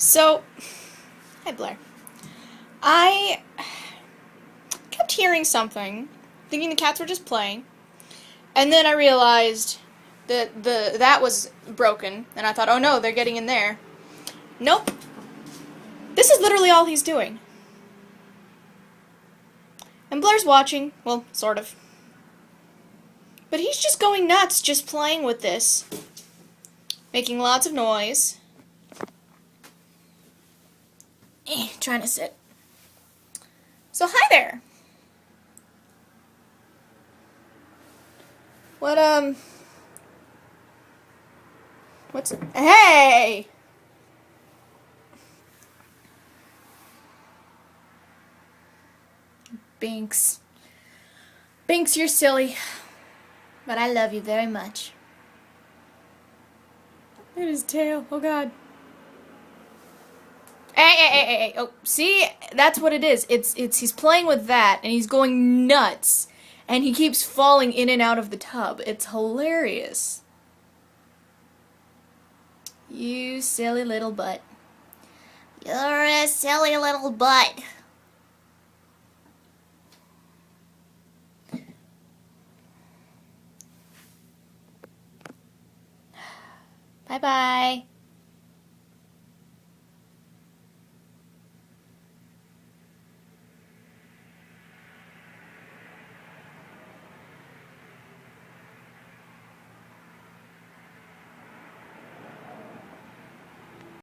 So, hi Blair. I kept hearing something, thinking the cats were just playing, and then I realized that that was broken, and I thought, oh no, they're getting in there. Nope. This is literally all he's doing. And Blair's watching, well, sort of. But he's just going nuts, just playing with this. Making lots of noise. Trying to sit. So hi there. What's, hey! Binx. Binx, you're silly. But I love you very much. Look at his tail. Oh god. Hey. Oh, see? That's what it is. It's he's playing with that and he's going nuts. And he keeps falling in and out of the tub. It's hilarious. You silly little butt. You're a silly little butt. Bye-bye.